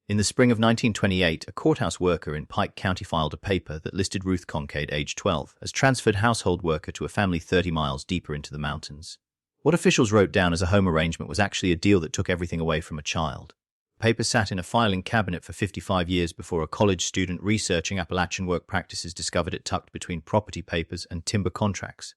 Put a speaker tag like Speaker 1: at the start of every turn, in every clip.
Speaker 1: In the spring of 1928, a courthouse worker in Pike County filed a paper that listed Ruth Kincaid, age 12, as transferred household worker to a family 30 miles deeper into the mountains. What officials wrote down as a home arrangement was actually a deal that took everything away from a child. The paper sat in a filing cabinet for 55 years before a college student researching Appalachian work practices discovered it tucked between property papers and timber contracts.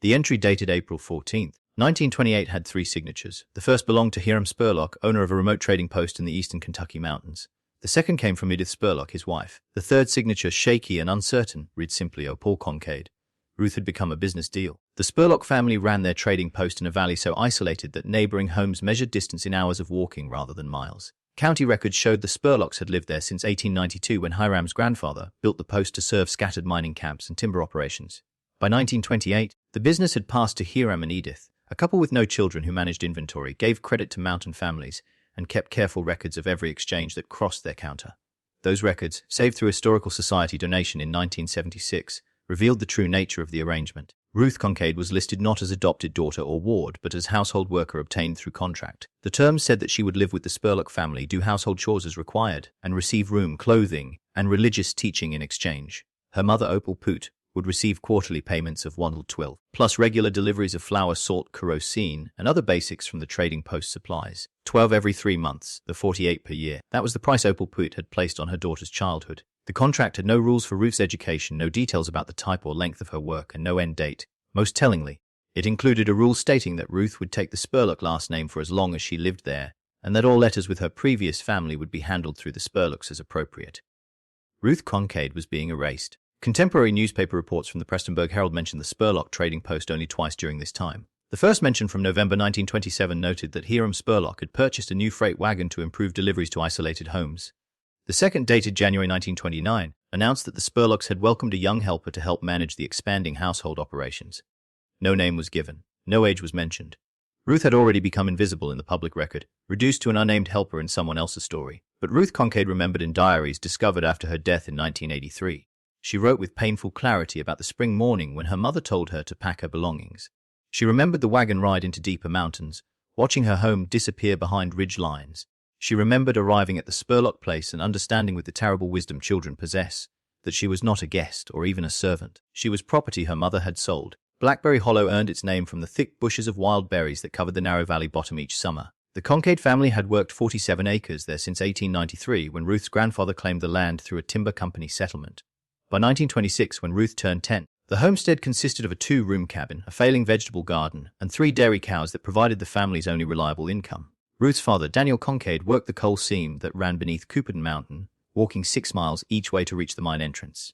Speaker 1: The entry, dated April 14, 1928, had 3 signatures. The first belonged to Hiram Spurlock, owner of a remote trading post in the eastern Kentucky mountains. The second came from Edith Spurlock, his wife. The third signature, shaky and uncertain, read simply, "O. Paul Kincaid." Ruth had become a business deal. The Spurlock family ran their trading post in a valley so isolated that neighboring homes measured distance in hours of walking rather than miles. County records showed the Spurlocks had lived there since 1892, when Hiram's grandfather built the post to serve scattered mining camps and timber operations. By 1928, the business had passed to Hiram and Edith, a couple with no children who managed inventory, gave credit to mountain families, and kept careful records of every exchange that crossed their counter. Those records, saved through Historical Society donation in 1976, revealed the true nature of the arrangement. Ruth Kincaid was listed not as adopted daughter or ward, but as household worker obtained through contract. The terms said that she would live with the Spurlock family, do household chores as required, and receive room, clothing, and religious teaching in exchange. Her mother, Opal Poot, would receive quarterly payments of $1.12, plus regular deliveries of flour, salt, kerosene, and other basics from the trading post supplies. 12 every 3 months, the 48 per year. That was the price Opal Poot had placed on her daughter's childhood. The contract had no rules for Ruth's education, no details about the type or length of her work, and no end date. Most tellingly, it included a rule stating that Ruth would take the Spurlock last name for as long as she lived there, and that all letters with her previous family would be handled through the Spurlocks as appropriate. Ruth Kincaid was being erased. Contemporary newspaper reports from the Prestonburg Herald mentioned the Spurlock trading post only twice during this time. The first mention, from November 1927, noted that Hiram Spurlock had purchased a new freight wagon to improve deliveries to isolated homes. The second, dated January 1929, announced that the Spurlocks had welcomed a young helper to help manage the expanding household operations. No name was given. No age was mentioned. Ruth had already become invisible in the public record, reduced to an unnamed helper in someone else's story. But Ruth Kincaid remembered in diaries discovered after her death in 1983. She wrote with painful clarity about the spring morning when her mother told her to pack her belongings. She remembered the wagon ride into deeper mountains, watching her home disappear behind ridge lines. She remembered arriving at the Spurlock place and understanding with the terrible wisdom children possess that she was not a guest or even a servant. She was property her mother had sold. Blackberry Hollow earned its name from the thick bushes of wild berries that covered the narrow valley bottom each summer. The Kincaid family had worked 47 acres there since 1893, when Ruth's grandfather claimed the land through a timber company settlement. By 1926, when Ruth turned 10, the homestead consisted of a 2-room cabin, a failing vegetable garden, and 3 dairy cows that provided the family's only reliable income. Ruth's father, Daniel Kincaid, worked the coal seam that ran beneath Cooperton Mountain, walking 6 miles each way to reach the mine entrance.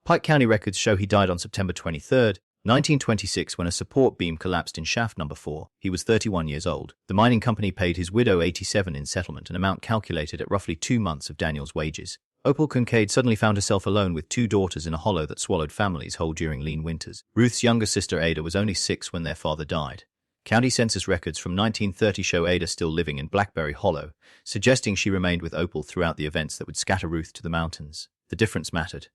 Speaker 1: Pike County records show he died on September 23, 1926, when a support beam collapsed in shaft number 4. He was 31 years old. The mining company paid his widow $87 in settlement, an amount calculated at roughly 2 months of Daniel's wages. Opal Kincaid suddenly found herself alone with 2 daughters in a hollow that swallowed families whole during lean winters. Ruth's younger sister Ada was only 6 when their father died. County census records from 1930 show Ada still living in Blackberry Hollow, suggesting she remained with Opal throughout the events that would scatter Ruth to the mountains. The difference mattered.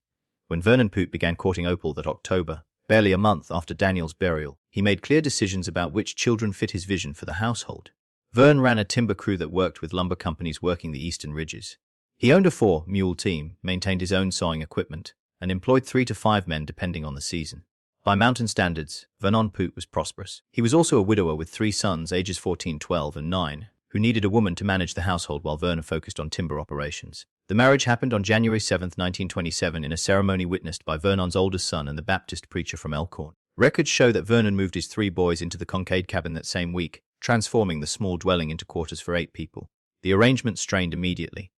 Speaker 1: When Vernon Poot began courting Opal that October, barely a month after Daniel's burial, he made clear decisions about which children fit his vision for the household. Vern ran a timber crew that worked with lumber companies working the eastern ridges. He owned a 4-mule team, maintained his own sawing equipment, and employed 3 to 5 men depending on the season. By mountain standards, Vernon Poot was prosperous. He was also a widower with 3 sons, ages 14, 12, and 9, who needed a woman to manage the household while Vernon focused on timber operations. The marriage happened on January 7, 1927, in a ceremony witnessed by Vernon's oldest son and the Baptist preacher from Elkhorn. Records show that Vernon moved his 3 boys into the Kincaid cabin that same week, transforming the small dwelling into quarters for 8 people. The arrangement strained immediately.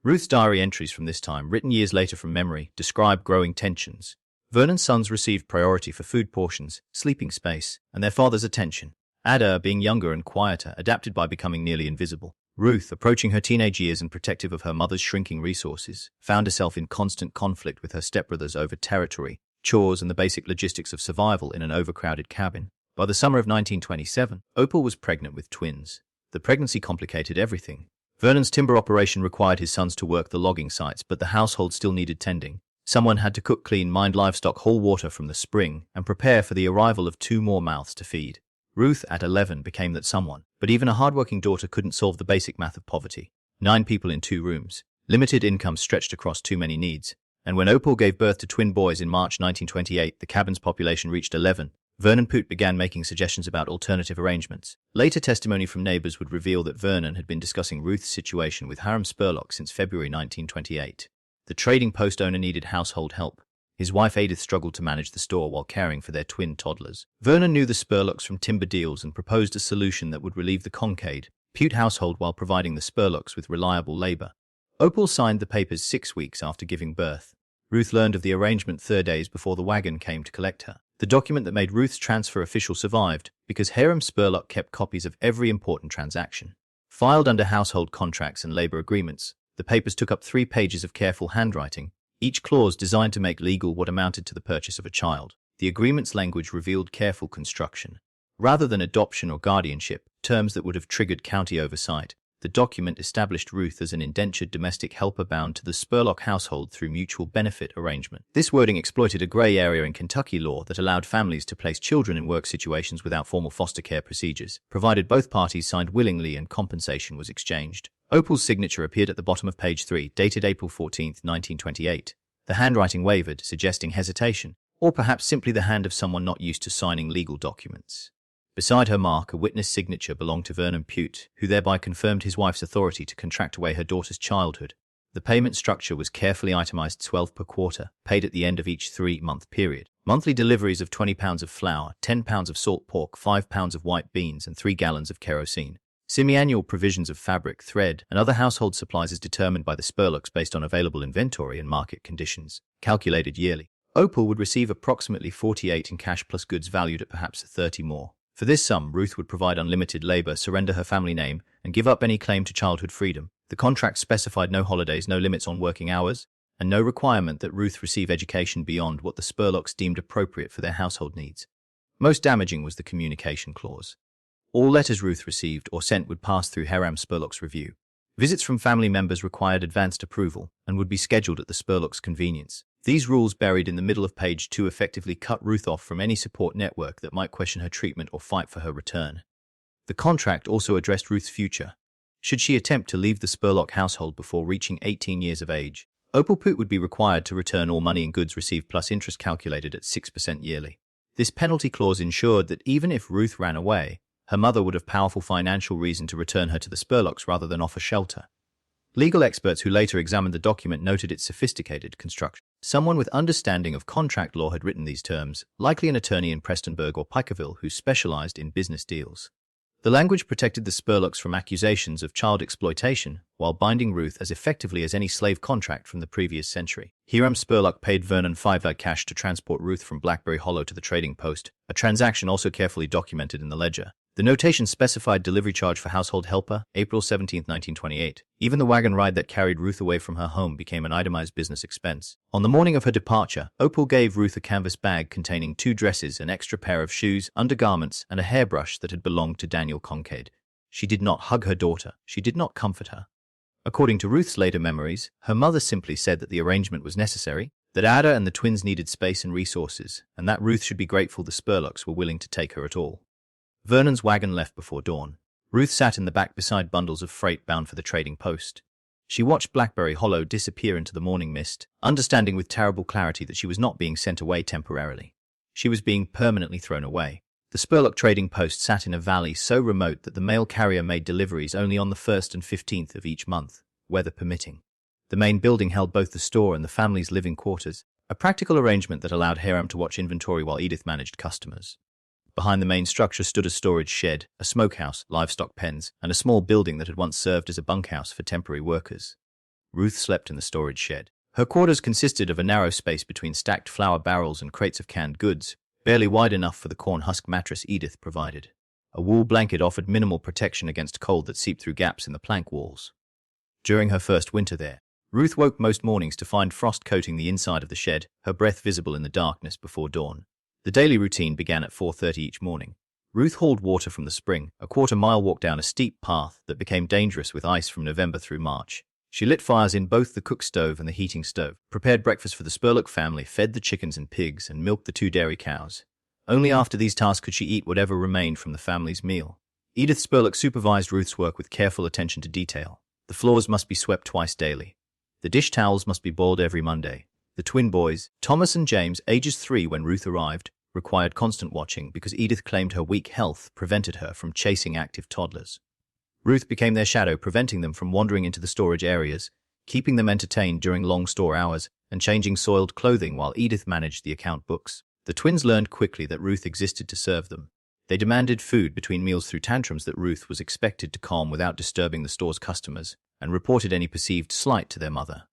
Speaker 1: Ruth's diary entries from this time, written years later from memory, describe growing tensions. Vernon's sons received priority for food portions, sleeping space, and their father's attention. Ada, being younger and quieter, adapted by becoming nearly invisible. Ruth, approaching her teenage years and protective of her mother's shrinking resources, found herself in constant conflict with her stepbrothers over territory, chores, and the basic logistics of survival in an overcrowded cabin. By the summer of 1927, Opal was pregnant with twins. The pregnancy complicated everything. Vernon's timber operation required his sons to work the logging sites, but the household still needed tending. Someone had to cook, clean, mind livestock, haul water from the spring, and prepare for the arrival of 2 more mouths to feed. Ruth, at 11, became that someone. But even a hardworking daughter couldn't solve the basic math of poverty. 9 people in 2 rooms. Limited income stretched across too many needs, and when Opal gave birth to twin boys in March 1928, the cabin's population reached 11. Vernon Poot began making suggestions about alternative arrangements. Later testimony from neighbors would reveal that Vernon had been discussing Ruth's situation with Hiram Spurlock since February 1928. The trading post owner needed household help. His wife Edith struggled to manage the store while caring for their twin toddlers. Vernon knew the Spurlocks from timber deals and proposed a solution that would relieve the Kincaid Poot household while providing the Spurlocks with reliable labor. Opal signed the papers 6 weeks after giving birth. Ruth learned of the arrangement 3 days before the wagon came to collect her. The document that made Ruth's transfer official survived because Hiram Spurlock kept copies of every important transaction. Filed under household contracts and labor agreements, the papers took up 3 pages of careful handwriting, each clause designed to make legal what amounted to the purchase of a child. The agreement's language revealed careful construction. Rather than adoption or guardianship, terms that would have triggered county oversight, the document established Ruth as an indentured domestic helper bound to the Spurlock household through mutual benefit arrangement. This wording exploited a gray area in Kentucky law that allowed families to place children in work situations without formal foster care procedures, provided both parties signed willingly and compensation was exchanged. Opal's signature appeared at the bottom of page 3, dated April 14, 1928. The handwriting wavered, suggesting hesitation, or perhaps simply the hand of someone not used to signing legal documents. Beside her mark, a witness signature belonged to Vernon Poot, who thereby confirmed his wife's authority to contract away her daughter's childhood. The payment structure was carefully itemized 12 per quarter, paid at the end of each 3-month period. Monthly deliveries of 20 pounds of flour, 10 pounds of salt pork, 5 pounds of white beans, and 3 gallons of kerosene. Semi-annual provisions of fabric, thread, and other household supplies is determined by the Spurlocks based on available inventory and market conditions, calculated yearly. Opal would receive approximately 48 in cash plus goods valued at perhaps 30 more. For this sum, Ruth would provide unlimited labor, surrender her family name, and give up any claim to childhood freedom. The contract specified no holidays, no limits on working hours, and no requirement that Ruth receive education beyond what the Spurlocks deemed appropriate for their household needs. Most damaging was the communication clause. All letters Ruth received or sent would pass through Hiram Spurlock's review. Visits from family members required advanced approval and would be scheduled at the Spurlock's convenience. These rules buried in the middle of page 2 effectively cut Ruth off from any support network that might question her treatment or fight for her return. The contract also addressed Ruth's future. Should she attempt to leave the Spurlock household before reaching 18 years of age, Opal Poot would be required to return all money and goods received plus interest calculated at 6% yearly. This penalty clause ensured that even if Ruth ran away, her mother would have powerful financial reason to return her to the Spurlocks rather than offer shelter. Legal experts who later examined the document noted its sophisticated construction. Someone with understanding of contract law had written these terms, likely an attorney in Prestonburg or Pikerville who specialized in business deals. The language protected the Spurlocks from accusations of child exploitation, while binding Ruth as effectively as any slave contract from the previous century. Hiram Spurlock paid Vernon $5 cash to transport Ruth from Blackberry Hollow to the trading post, a transaction also carefully documented in the ledger. The notation specified delivery charge for household helper, April 17, 1928. Even the wagon ride that carried Ruth away from her home became an itemized business expense. On the morning of her departure, Opal gave Ruth a canvas bag containing 2 dresses, an extra pair of shoes, undergarments, and a hairbrush that had belonged to Daniel Kincaid. She did not hug her daughter. She did not comfort her. According to Ruth's later memories, her mother simply said that the arrangement was necessary, that Ada and the twins needed space and resources, and that Ruth should be grateful the Spurlocks were willing to take her at all. Vernon's wagon left before dawn. Ruth sat in the back beside bundles of freight bound for the trading post. She watched Blackberry Hollow disappear into the morning mist, understanding with terrible clarity that she was not being sent away temporarily. She was being permanently thrown away. The Spurlock trading post sat in a valley so remote that the mail carrier made deliveries only on the 1st and 15th of each month, weather permitting. The main building held both the store and the family's living quarters, a practical arrangement that allowed Hiram to watch inventory while Edith managed customers. Behind the main structure stood a storage shed, a smokehouse, livestock pens, and a small building that had once served as a bunkhouse for temporary workers. Ruth slept in the storage shed. Her quarters consisted of a narrow space between stacked flour barrels and crates of canned goods, barely wide enough for the corn husk mattress Edith provided. A wool blanket offered minimal protection against cold that seeped through gaps in the plank walls. During her first winter there, Ruth woke most mornings to find frost coating the inside of the shed, her breath visible in the darkness before dawn. The daily routine began at 4:30 each morning. Ruth hauled water from the spring, a quarter-mile walk down a steep path that became dangerous with ice from November through March. She lit fires in both the cook stove and the heating stove, prepared breakfast for the Spurlock family, fed the chickens and pigs, and milked the 2 dairy cows. Only after these tasks could she eat whatever remained from the family's meal. Edith Spurlock supervised Ruth's work with careful attention to detail. The floors must be swept twice daily. The dish towels must be boiled every Monday. The twin boys, Thomas and James, ages 3 when Ruth arrived, required constant watching because Edith claimed her weak health prevented her from chasing active toddlers. Ruth became their shadow, preventing them from wandering into the storage areas, keeping them entertained during long store hours, and changing soiled clothing while Edith managed the account books. The twins learned quickly that Ruth existed to serve them. They demanded food between meals through tantrums that Ruth was expected to calm without disturbing the store's customers, and reported any perceived slight to their mother.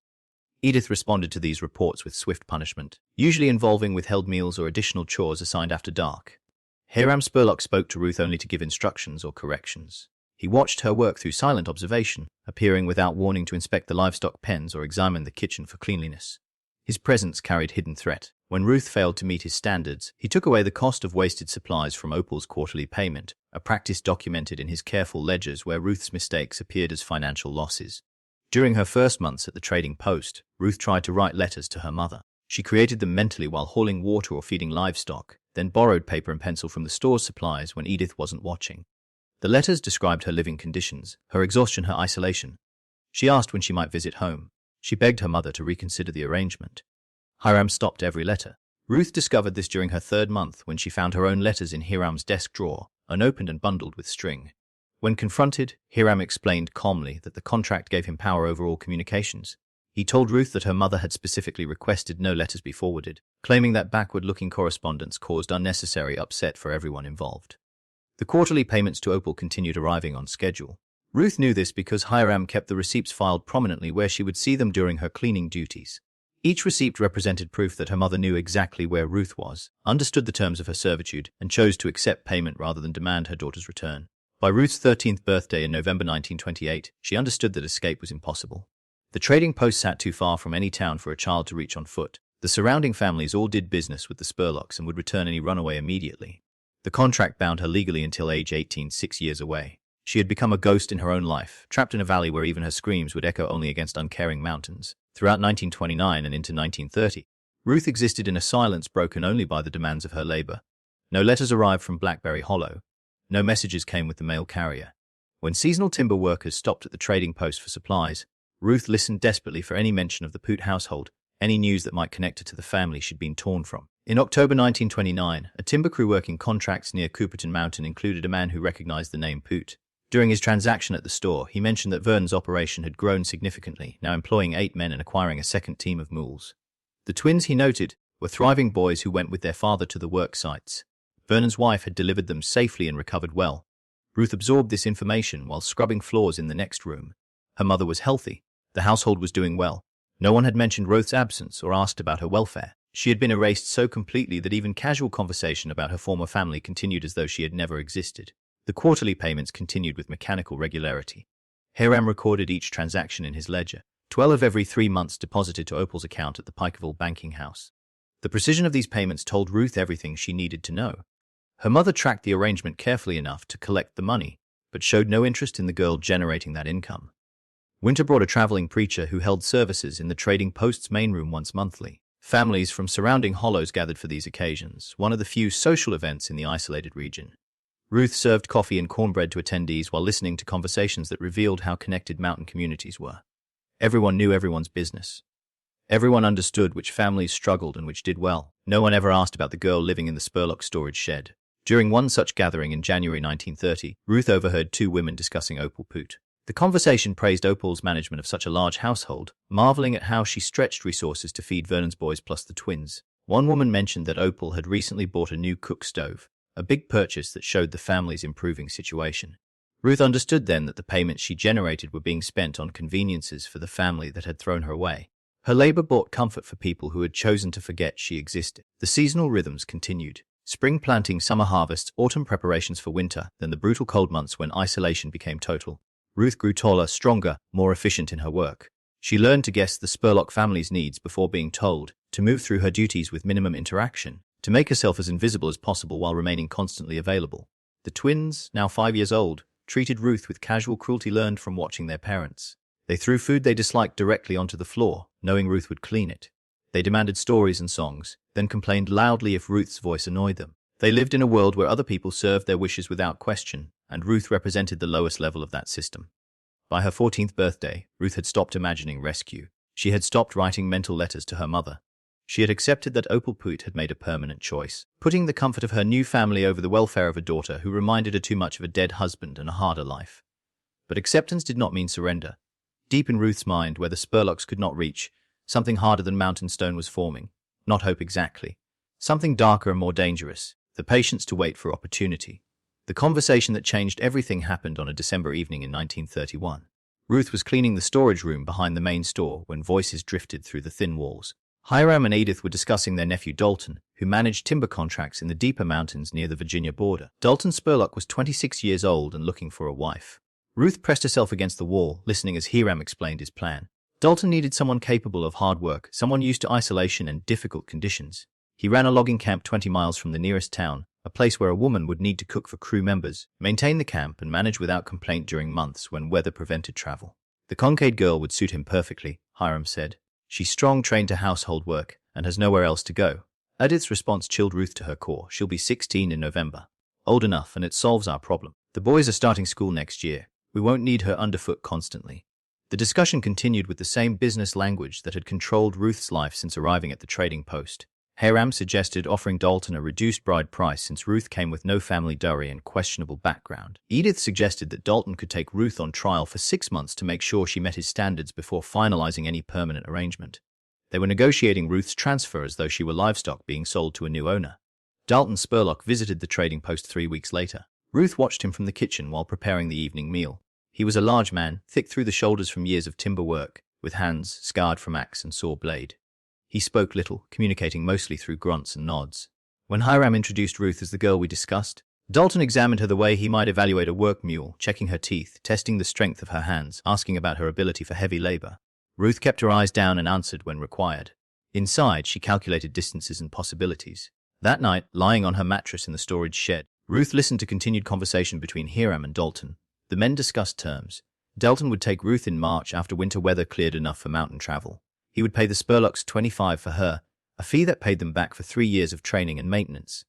Speaker 1: Edith responded to these reports with swift punishment, usually involving withheld meals or additional chores assigned after dark. Hiram Spurlock spoke to Ruth only to give instructions or corrections. He watched her work through silent observation, appearing without warning to inspect the livestock pens or examine the kitchen for cleanliness. His presence carried hidden threat. When Ruth failed to meet his standards, he took away the cost of wasted supplies from Opal's quarterly payment, a practice documented in his careful ledgers where Ruth's mistakes appeared as financial losses. During her first months at the trading post, Ruth tried to write letters to her mother. She created them mentally while hauling water or feeding livestock, then borrowed paper and pencil from the store's supplies when Edith wasn't watching. The letters described her living conditions, her exhaustion, her isolation. She asked when she might visit home. She begged her mother to reconsider the arrangement. Hiram stopped every letter. Ruth discovered this during her 3rd month when she found her own letters in Hiram's desk drawer, unopened and bundled with string. When confronted, Hiram explained calmly that the contract gave him power over all communications. He told Ruth that her mother had specifically requested no letters be forwarded, claiming that backward-looking correspondence caused unnecessary upset for everyone involved. The quarterly payments to Opal continued arriving on schedule. Ruth knew this because Hiram kept the receipts filed prominently where she would see them during her cleaning duties. Each receipt represented proof that her mother knew exactly where Ruth was, understood the terms of her servitude, and chose to accept payment rather than demand her daughter's return. By Ruth's 13th birthday in November 1928, she understood that escape was impossible. The trading post sat too far from any town for a child to reach on foot. The surrounding families all did business with the Spurlocks and would return any runaway immediately. The contract bound her legally until age 18, 6 years away. She had become a ghost in her own life, trapped in a valley where even her screams would echo only against uncaring mountains. Throughout 1929 and into 1930, Ruth existed in a silence broken only by the demands of her labor. No letters arrived from Blackberry Hollow. No messages came with the mail carrier. When seasonal timber workers stopped at the trading post for supplies, Ruth listened desperately for any mention of the Poot household, any news that might connect her to the family she'd been torn from. In October 1929, a timber crew working contracts near Cooperton Mountain included a man who recognized the name Poot. During his transaction at the store, he mentioned that Vernon's operation had grown significantly, now employing 8 men and acquiring a second team of mules. The twins, he noted, were thriving boys who went with their father to the work sites. Vernon's wife had delivered them safely and recovered well. Ruth absorbed this information while scrubbing floors in the next room. Her mother was healthy. The household was doing well. No one had mentioned Ruth's absence or asked about her welfare. She had been erased so completely that even casual conversation about her former family continued as though she had never existed. The quarterly payments continued with mechanical regularity. Hiram recorded each transaction in his ledger, 12 every 3 months deposited to Opal's account at the Pikeville banking house. The precision of these payments told Ruth everything she needed to know. Her mother tracked the arrangement carefully enough to collect the money, but showed no interest in the girl generating that income. Winter brought a traveling preacher who held services in the trading post's main room once monthly. Families from surrounding hollows gathered for these occasions, one of the few social events in the isolated region. Ruth served coffee and cornbread to attendees while listening to conversations that revealed how connected mountain communities were. Everyone knew everyone's business. Everyone understood which families struggled and which did well. No one ever asked about the girl living in the Spurlock storage shed. During one such gathering in January 1930, Ruth overheard 2 women discussing Opal Poot. The conversation praised Opal's management of such a large household, marveling at how she stretched resources to feed Vernon's boys plus the twins. One woman mentioned that Opal had recently bought a new cook stove, a big purchase that showed the family's improving situation. Ruth understood then that the payments she generated were being spent on conveniences for the family that had thrown her away. Her labor brought comfort for people who had chosen to forget she existed. The seasonal rhythms continued. Spring planting, summer harvests, autumn preparations for winter, then the brutal cold months when isolation became total. Ruth grew taller, stronger, more efficient in her work. She learned to guess the Spurlock family's needs before being told, to move through her duties with minimum interaction, to make herself as invisible as possible while remaining constantly available. The twins, now 5 years old, treated Ruth with casual cruelty learned from watching their parents. They threw food they disliked directly onto the floor, knowing Ruth would clean it. They demanded stories and songs, then complained loudly if Ruth's voice annoyed them. They lived in a world where other people served their wishes without question, and Ruth represented the lowest level of that system. By her 14th birthday, Ruth had stopped imagining rescue. She had stopped writing mental letters to her mother. She had accepted that Opal Poot had made a permanent choice, putting the comfort of her new family over the welfare of a daughter who reminded her too much of a dead husband and a harder life. But acceptance did not mean surrender. Deep in Ruth's mind, where the Spurlocks could not reach, something harder than mountain stone was forming. Not hope exactly. Something darker and more dangerous. The patience to wait for opportunity. The conversation that changed everything happened on a December evening in 1931. Ruth was cleaning the storage room behind the main store when voices drifted through the thin walls. Hiram and Edith were discussing their nephew Dalton, who managed timber contracts in the deeper mountains near the Virginia border. Dalton Spurlock was 26 years old and looking for a wife. Ruth pressed herself against the wall, listening as Hiram explained his plan. Dalton needed someone capable of hard work, someone used to isolation and difficult conditions. He ran a logging camp 20 miles from the nearest town, a place where a woman would need to cook for crew members, maintain the camp, and manage without complaint during months when weather prevented travel. The Kincaid girl would suit him perfectly, Hiram said. She's strong, trained to household work, and has nowhere else to go. Edith's response chilled Ruth to her core. She'll be 16 in November. Old enough, and it solves our problem. The boys are starting school next year. We won't need her underfoot constantly. The discussion continued with the same business language that had controlled Ruth's life since arriving at the trading post. Hiram suggested offering Dalton a reduced bride price since Ruth came with no family dowry and questionable background. Edith suggested that Dalton could take Ruth on trial for 6 months to make sure she met his standards before finalizing any permanent arrangement. They were negotiating Ruth's transfer as though she were livestock being sold to a new owner. Dalton Spurlock visited the trading post 3 weeks later. Ruth watched him from the kitchen while preparing the evening meal. He was a large man, thick through the shoulders from years of timber work, with hands scarred from axe and saw blade. He spoke little, communicating mostly through grunts and nods. When Hiram introduced Ruth as the girl we discussed, Dalton examined her the way he might evaluate a work mule, checking her teeth, testing the strength of her hands, asking about her ability for heavy labor. Ruth kept her eyes down and answered when required. Inside, she calculated distances and possibilities. That night, lying on her mattress in the storage shed, Ruth listened to continued conversation between Hiram and Dalton. The men discussed terms. Dalton would take Ruth in March after winter weather cleared enough for mountain travel. He would pay the Spurlocks $25 for her, a fee that paid them back for 3 years of training and maintenance.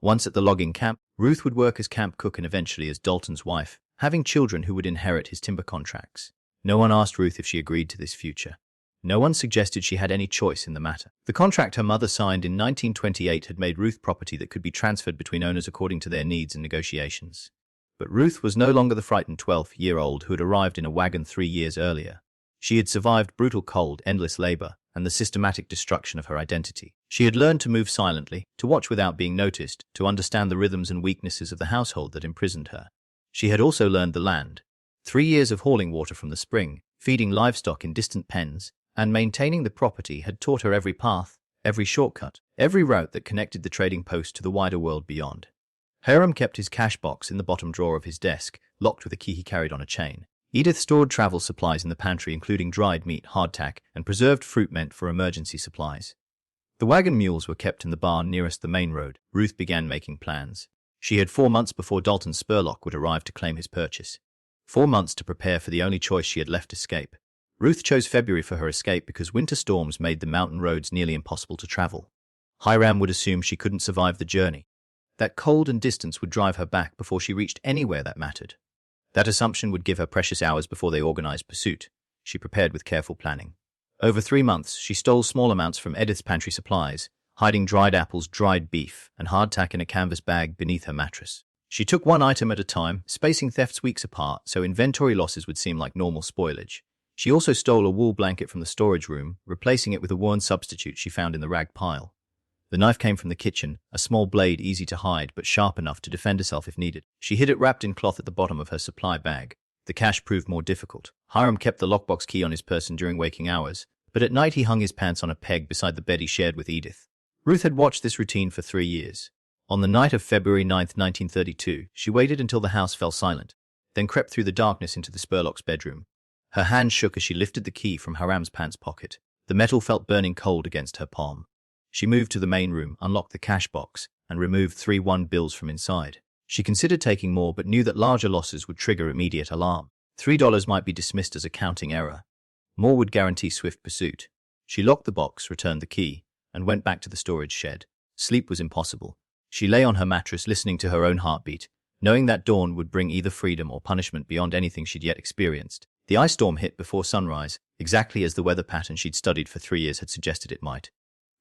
Speaker 1: Once at the logging camp, Ruth would work as camp cook and eventually as Dalton's wife, having children who would inherit his timber contracts. No one asked Ruth if she agreed to this future. No one suggested she had any choice in the matter. The contract her mother signed in 1928 had made Ruth property that could be transferred between owners according to their needs and negotiations. But Ruth was no longer the frightened 12-year-old who had arrived in a wagon 3 years earlier. She had survived brutal cold, endless labor, and the systematic destruction of her identity. She had learned to move silently, to watch without being noticed, to understand the rhythms and weaknesses of the household that imprisoned her. She had also learned the land. 3 years of hauling water from the spring, feeding livestock in distant pens, and maintaining the property had taught her every path, every shortcut, every route that connected the trading post to the wider world beyond. Hiram kept his cash box in the bottom drawer of his desk, locked with a key he carried on a chain. Edith stored travel supplies in the pantry, including dried meat, hardtack, and preserved fruit meant for emergency supplies. The wagon mules were kept in the barn nearest the main road. Ruth began making plans. She had 4 months before Dalton Spurlock would arrive to claim his purchase. 4 months to prepare for the only choice she had left: escape. Ruth chose February for her escape because winter storms made the mountain roads nearly impossible to travel. Hiram would assume she couldn't survive the journey. That cold and distance would drive her back before she reached anywhere that mattered. That assumption would give her precious hours before they organized pursuit. She prepared with careful planning. Over 3 months, she stole small amounts from Edith's pantry supplies, hiding dried apples, dried beef, and hardtack in a canvas bag beneath her mattress. She took one item at a time, spacing thefts weeks apart so inventory losses would seem like normal spoilage. She also stole a wool blanket from the storage room, replacing it with a worn substitute she found in the rag pile. The knife came from the kitchen, a small blade easy to hide but sharp enough to defend herself if needed. She hid it wrapped in cloth at the bottom of her supply bag. The cache proved more difficult. Hiram kept the lockbox key on his person during waking hours, but at night he hung his pants on a peg beside the bed he shared with Edith. Ruth had watched this routine for 3 years. On the night of February 9, 1932, she waited until the house fell silent, then crept through the darkness into the Spurlock's bedroom. Her hand shook as she lifted the key from Hiram's pants pocket. The metal felt burning cold against her palm. She moved to the main room, unlocked the cash box, and removed 3 $1 bills from inside. She considered taking more but knew that larger losses would trigger immediate alarm. $3 might be dismissed as a counting error. More would guarantee swift pursuit. She locked the box, returned the key, and went back to the storage shed. Sleep was impossible. She lay on her mattress listening to her own heartbeat, knowing that dawn would bring either freedom or punishment beyond anything she'd yet experienced. The ice storm hit before sunrise, exactly as the weather pattern she'd studied for 3 years had suggested it might.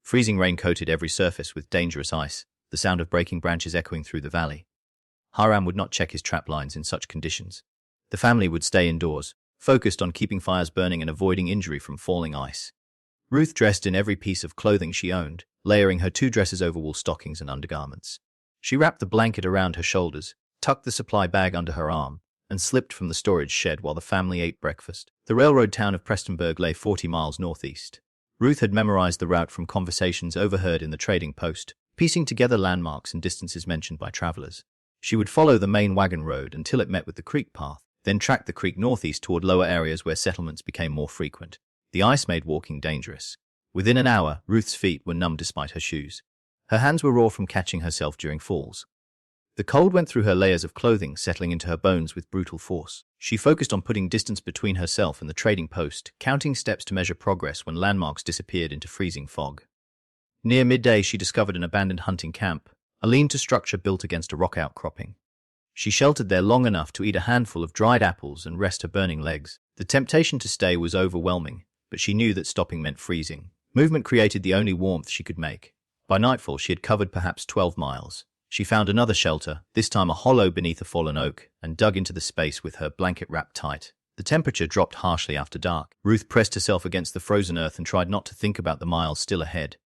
Speaker 1: Freezing rain coated every surface with dangerous ice, the sound of breaking branches echoing through the valley. Hiram would not check his trap lines in such conditions. The family would stay indoors, focused on keeping fires burning and avoiding injury from falling ice. Ruth dressed in every piece of clothing she owned, layering her 2 dresses over wool stockings and undergarments. She wrapped the blanket around her shoulders, tucked the supply bag under her arm, and slipped from the storage shed while the family ate breakfast. The railroad town of Prestonburg lay 40 miles northeast. Ruth had memorized the route from conversations overheard in the trading post, piecing together landmarks and distances mentioned by travelers. She would follow the main wagon road until it met with the creek path, then track the creek northeast toward lower areas where settlements became more frequent. The ice made walking dangerous. Within an hour, Ruth's feet were numb despite her shoes. Her hands were raw from catching herself during falls. The cold went through her layers of clothing, settling into her bones with brutal force. She focused on putting distance between herself and the trading post, counting steps to measure progress when landmarks disappeared into freezing fog. Near midday, she discovered an abandoned hunting camp, a lean-to structure built against a rock outcropping. She sheltered there long enough to eat a handful of dried apples and rest her burning legs. The temptation to stay was overwhelming, but she knew that stopping meant freezing. Movement created the only warmth she could make. By nightfall, she had covered perhaps 12 miles. She found another shelter, this time a hollow beneath a fallen oak, and dug into the space with her blanket wrapped tight. The temperature dropped harshly after dark. Ruth pressed herself against the frozen earth and tried not to think about the miles still ahead.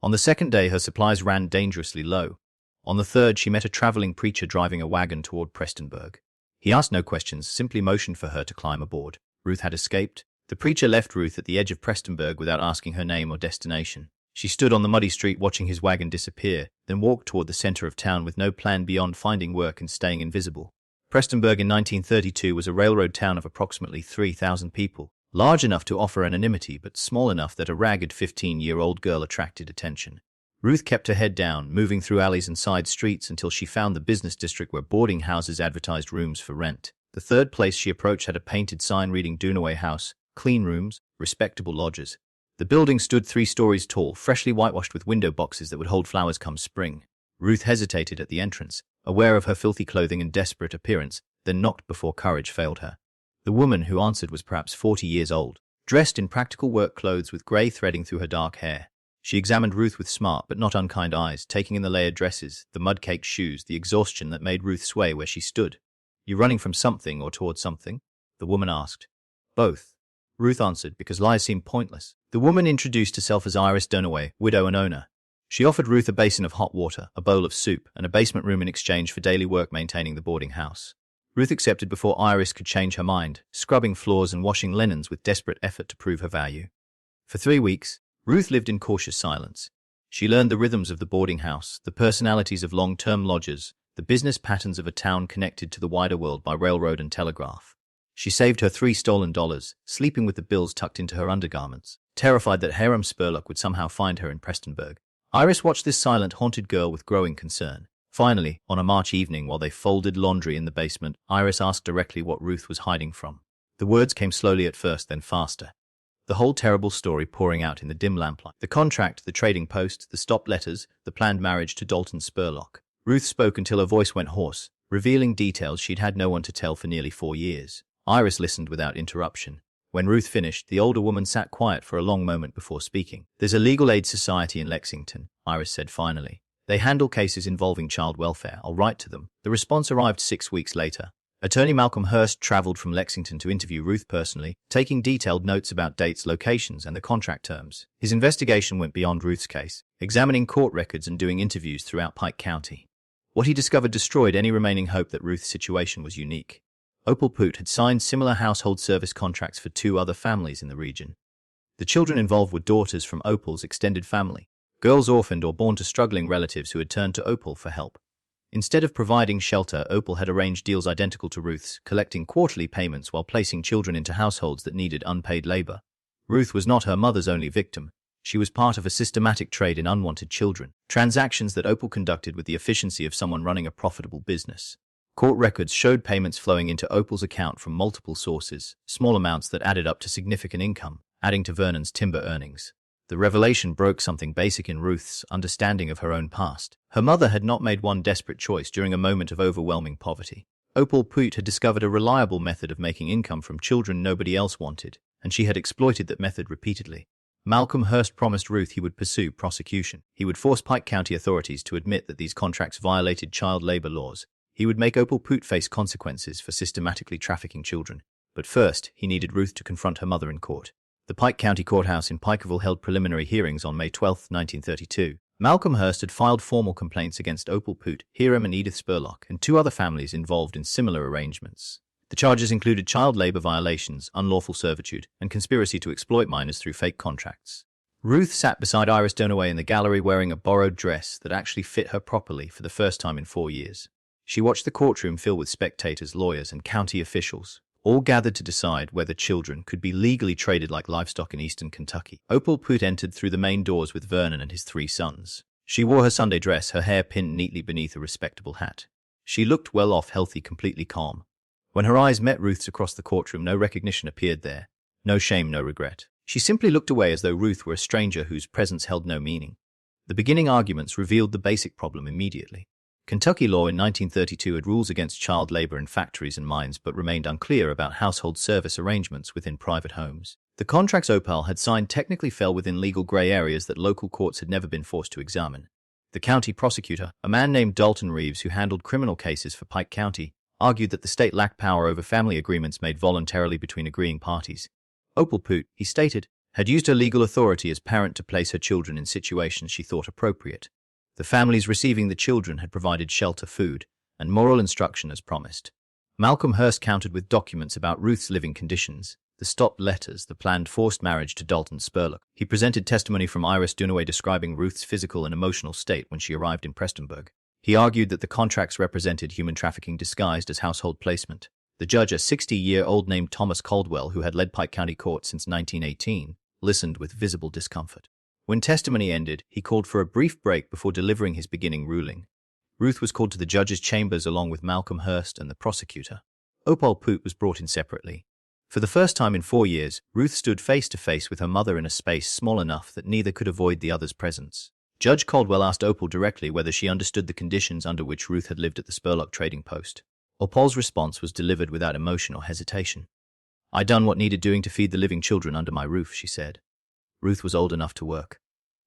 Speaker 1: On the second day, her supplies ran dangerously low. On the third, she met a traveling preacher driving a wagon toward Prestonburg. He asked no questions, simply motioned for her to climb aboard. Ruth had escaped. The preacher left Ruth at the edge of Prestonburg without asking her name or destination. She stood on the muddy street watching his wagon disappear, then walked toward the center of town with no plan beyond finding work and staying invisible. Prestonburg in 1932 was a railroad town of approximately 3,000 people, large enough to offer anonymity but small enough that a ragged 15-year-old girl attracted attention. Ruth kept her head down, moving through alleys and side streets until she found the business district where boarding houses advertised rooms for rent. The third place she approached had a painted sign reading Dunaway House, clean rooms, respectable lodgers. The building stood 3 stories tall, freshly whitewashed with window boxes that would hold flowers come spring. Ruth hesitated at the entrance, aware of her filthy clothing and desperate appearance, then knocked before courage failed her. The woman who answered was perhaps 40 years old, dressed in practical work clothes with grey threading through her dark hair. She examined Ruth with smart but not unkind eyes, taking in the layered dresses, the mud-caked shoes, the exhaustion that made Ruth sway where she stood. "You running from something or toward something?" the woman asked. "Both," Ruth answered, because lies seemed pointless. The woman introduced herself as Iris Dunaway, widow and owner. She offered Ruth a basin of hot water, a bowl of soup, and a basement room in exchange for daily work maintaining the boarding house. Ruth accepted before Iris could change her mind, scrubbing floors and washing linens with desperate effort to prove her value. For 3 weeks, Ruth lived in cautious silence. She learned the rhythms of the boarding house, the personalities of long-term lodgers, the business patterns of a town connected to the wider world by railroad and telegraph. She saved her 3 stolen dollars, sleeping with the bills tucked into her undergarments, terrified that Hiram Spurlock would somehow find her in Prestonburg. Iris watched this silent, haunted girl with growing concern. Finally, on a March evening while they folded laundry in the basement, Iris asked directly what Ruth was hiding from. The words came slowly at first, then faster. The whole terrible story pouring out in the dim lamplight. The contract, the trading post, the stopped letters, the planned marriage to Dalton Spurlock. Ruth spoke until her voice went hoarse, revealing details she'd had no one to tell for nearly 4 years. Iris listened without interruption. When Ruth finished, the older woman sat quiet for a long moment before speaking. "There's a legal aid society in Lexington," Iris said finally. "They handle cases involving child welfare. I'll write to them." The response arrived 6 weeks later. Attorney Malcolm Hurst traveled from Lexington to interview Ruth personally, taking detailed notes about dates, locations, and the contract terms. His investigation went beyond Ruth's case, examining court records and doing interviews throughout Pike County. What he discovered destroyed any remaining hope that Ruth's situation was unique. Opal Poot had signed similar household service contracts for 2 other families in the region. The children involved were daughters from Opal's extended family, girls orphaned or born to struggling relatives who had turned to Opal for help. Instead of providing shelter, Opal had arranged deals identical to Ruth's, collecting quarterly payments while placing children into households that needed unpaid labor. Ruth was not her mother's only victim. She was part of a systematic trade in unwanted children, transactions that Opal conducted with the efficiency of someone running a profitable business. Court records showed payments flowing into Opal's account from multiple sources, small amounts that added up to significant income, adding to Vernon's timber earnings. The revelation broke something basic in Ruth's understanding of her own past. Her mother had not made one desperate choice during a moment of overwhelming poverty. Opal Poot had discovered a reliable method of making income from children nobody else wanted, and she had exploited that method repeatedly. Malcolm Hearst promised Ruth he would pursue prosecution. He would force Pike County authorities to admit that these contracts violated child labor laws. He would make Opal Poot face consequences for systematically trafficking children. But first, he needed Ruth to confront her mother in court. The Pike County Courthouse in Pikeville held preliminary hearings on May 12, 1932. Malcolm Hearst had filed formal complaints against Opal Poot, Hiram and Edith Spurlock, and 2 other families involved in similar arrangements. The charges included child labor violations, unlawful servitude, and conspiracy to exploit minors through fake contracts. Ruth sat beside Iris Dunaway in the gallery wearing a borrowed dress that actually fit her properly for the first time in 4 years. She watched the courtroom fill with spectators, lawyers, and county officials, all gathered to decide whether children could be legally traded like livestock in eastern Kentucky. Opal Poot entered through the main doors with Vernon and his 3 sons. She wore her Sunday dress, her hair pinned neatly beneath a respectable hat. She looked well off, healthy, completely calm. When her eyes met Ruth's across the courtroom, no recognition appeared there. No shame, no regret. She simply looked away as though Ruth were a stranger whose presence held no meaning. The beginning arguments revealed the basic problem immediately. Kentucky law in 1932 had rules against child labor in factories and mines but remained unclear about household service arrangements within private homes. The contracts Opal had signed technically fell within legal gray areas that local courts had never been forced to examine. The county prosecutor, a man named Dalton Reeves who handled criminal cases for Pike County, argued that the state lacked power over family agreements made voluntarily between agreeing parties. Opal Poot, he stated, had used her legal authority as parent to place her children in situations she thought appropriate. The families receiving the children had provided shelter, food, and moral instruction as promised. Malcolm Hearst countered with documents about Ruth's living conditions, the stopped letters, the planned forced marriage to Dalton Spurlock. He presented testimony from Iris Dunaway describing Ruth's physical and emotional state when she arrived in Prestonburg. He argued that the contracts represented human trafficking disguised as household placement. The judge, a 60-year-old named Thomas Caldwell, who had led Pike County Court since 1918, listened with visible discomfort. When testimony ended, he called for a brief break before delivering his beginning ruling. Ruth was called to the judge's chambers along with Malcolm Hearst and the prosecutor. Opal Poot was brought in separately. For the first time in 4 years, Ruth stood face to face with her mother in a space small enough that neither could avoid the other's presence. Judge Caldwell asked Opal directly whether she understood the conditions under which Ruth had lived at the Spurlock trading post. Opal's response was delivered without emotion or hesitation. "I done what needed doing to feed the living children under my roof," she said. Ruth was old enough to work.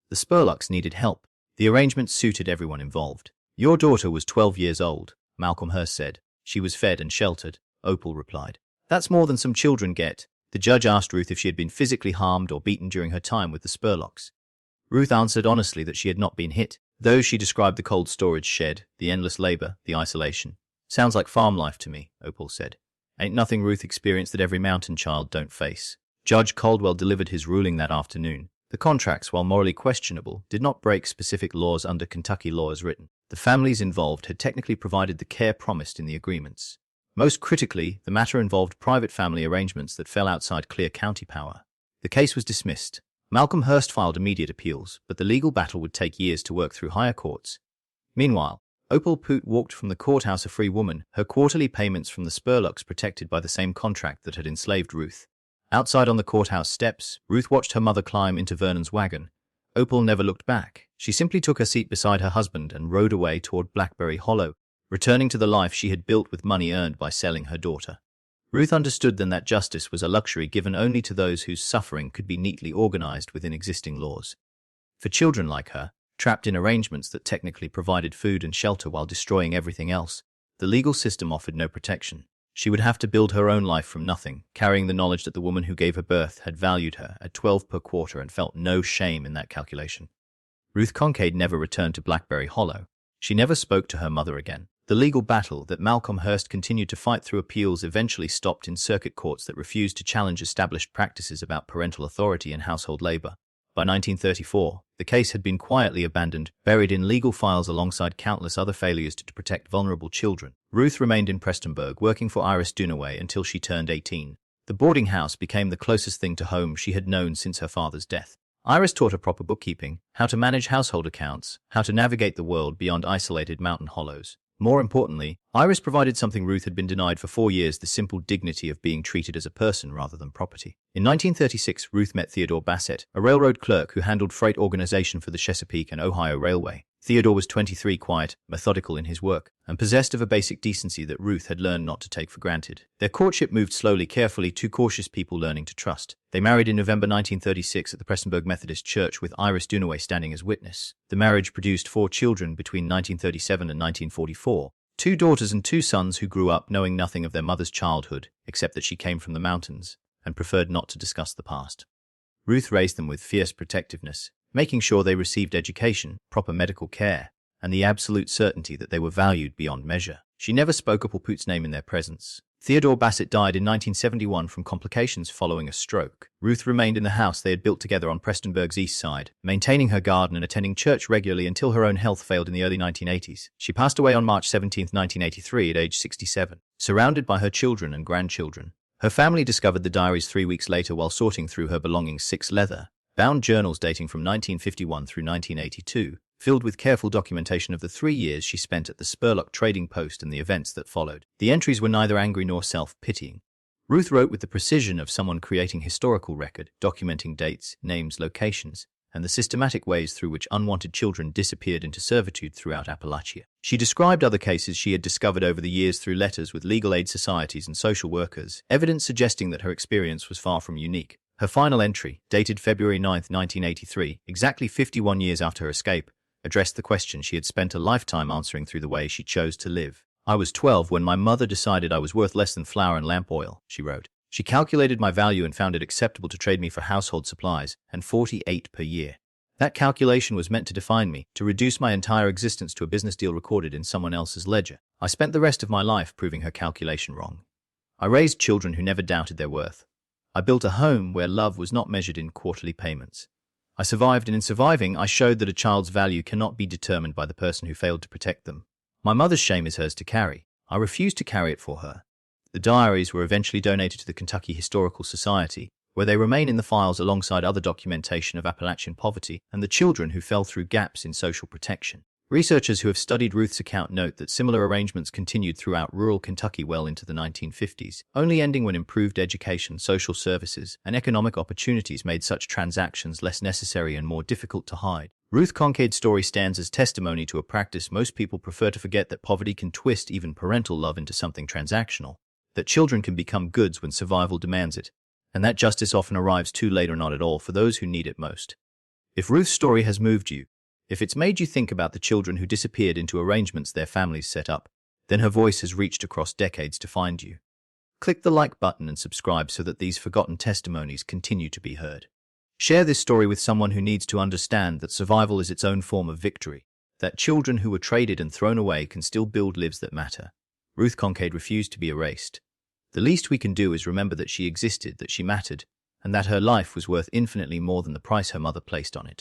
Speaker 1: The Spurlocks needed help. The arrangement suited everyone involved. "Your daughter was 12 years old," Malcolm Hearst said. "She was fed and sheltered," Opal replied. "That's more than some children get." The judge asked Ruth if she had been physically harmed or beaten during her time with the Spurlocks. Ruth answered honestly that she had not been hit, though she described the cold storage shed, the endless labor, the isolation. "Sounds like farm life to me," Opal said. "Ain't nothing Ruth experienced that every mountain child don't face." Judge Caldwell delivered his ruling that afternoon. The contracts, while morally questionable, did not break specific laws under Kentucky law as written. The families involved had technically provided the care promised in the agreements. Most critically, the matter involved private family arrangements that fell outside clear county power. The case was dismissed. Malcolm Hearst filed immediate appeals, but the legal battle would take years to work through higher courts. Meanwhile, Opal Poot walked from the courthouse a free woman, her quarterly payments from the Spurlocks protected by the same contract that had enslaved Ruth. Outside on the courthouse steps, Ruth watched her mother climb into Vernon's wagon. Opal never looked back. She simply took her seat beside her husband and rode away toward Blackberry Hollow, returning to the life she had built with money earned by selling her daughter. Ruth understood then that justice was a luxury given only to those whose suffering could be neatly organized within existing laws. For children like her, trapped in arrangements that technically provided food and shelter while destroying everything else, the legal system offered no protection. She would have to build her own life from nothing, carrying the knowledge that the woman who gave her birth had valued her at 12 per quarter and felt no shame in that calculation. Ruth Kincaid never returned to Blackberry Hollow. She never spoke to her mother again. The legal battle that Malcolm Hearst continued to fight through appeals eventually stopped in circuit courts that refused to challenge established practices about parental authority and household labor. By 1934, the case had been quietly abandoned, buried in legal files alongside countless other failures to protect vulnerable children. Ruth remained in Prestonburg, working for Iris Dunaway until she turned 18. The boarding house became the closest thing to home she had known since her father's death. Iris taught her proper bookkeeping, how to manage household accounts, how to navigate the world beyond isolated mountain hollows. More importantly, Iris provided something Ruth had been denied for 4 years: the simple dignity of being treated as a person rather than property. In 1936, Ruth met Theodore Bassett, a railroad clerk who handled freight organization for the Chesapeake and Ohio Railway. Theodore was 23, quiet, methodical in his work, and possessed of a basic decency that Ruth had learned not to take for granted. Their courtship moved slowly, carefully, two cautious people learning to trust. They married in November 1936 at the Prestonburg Methodist Church, with Iris Dunaway standing as witness. The marriage produced 4 children between 1937 and 1944, 2 daughters and 2 sons who grew up knowing nothing of their mother's childhood, except that she came from the mountains, and preferred not to discuss the past. Ruth raised them with fierce protectiveness, making sure they received education, proper medical care, and the absolute certainty that they were valued beyond measure. She never spoke up or Poot's name in their presence. Theodore Bassett died in 1971 from complications following a stroke. Ruth remained in the house they had built together on Prestonburg's east side, maintaining her garden and attending church regularly until her own health failed in the early 1980s. She passed away on March 17, 1983 at age 67, surrounded by her children and grandchildren. Her family discovered the diaries 3 weeks later while sorting through her belongings. 6 leather-bound journals dating from 1951 through 1982, filled with careful documentation of the 3 years she spent at the Spurlock trading post and the events that followed. The entries were neither angry nor self-pitying. Ruth wrote with the precision of someone creating historical record, documenting dates, names, locations, and the systematic ways through which unwanted children disappeared into servitude throughout Appalachia. She described other cases she had discovered over the years through letters with legal aid societies and social workers, evidence suggesting that her experience was far from unique. Her final entry, dated February 9, 1983, exactly 51 years after her escape, addressed the question she had spent a lifetime answering through the way she chose to live. "I was 12 when my mother decided I was worth less than flour and lamp oil," she wrote. "She calculated my value and found it acceptable to trade me for household supplies, and 48 per year. That calculation was meant to define me, to reduce my entire existence to a business deal recorded in someone else's ledger. I spent the rest of my life proving her calculation wrong. I raised children who never doubted their worth. I built a home where love was not measured in quarterly payments. I survived, and in surviving, I showed that a child's value cannot be determined by the person who failed to protect them. My mother's shame is hers to carry. I refused to carry it for her." The diaries were eventually donated to the Kentucky Historical Society, where they remain in the files alongside other documentation of Appalachian poverty and the children who fell through gaps in social protection. Researchers who have studied Ruth's account note that similar arrangements continued throughout rural Kentucky well into the 1950s, only ending when improved education, social services, and economic opportunities made such transactions less necessary and more difficult to hide. Ruth Concade's story stands as testimony to a practice most people prefer to forget: that poverty can twist even parental love into something transactional, that children can become goods when survival demands it, and that justice often arrives too late or not at all for those who need it most. If Ruth's story has moved you, if it's made you think about the children who disappeared into arrangements their families set up, then her voice has reached across decades to find you. Click the like button and subscribe so that these forgotten testimonies continue to be heard. Share this story with someone who needs to understand that survival is its own form of victory, that children who were traded and thrown away can still build lives that matter. Ruth Concade refused to be erased. The least we can do is remember that she existed, that she mattered, and that her life was worth infinitely more than the price her mother placed on it.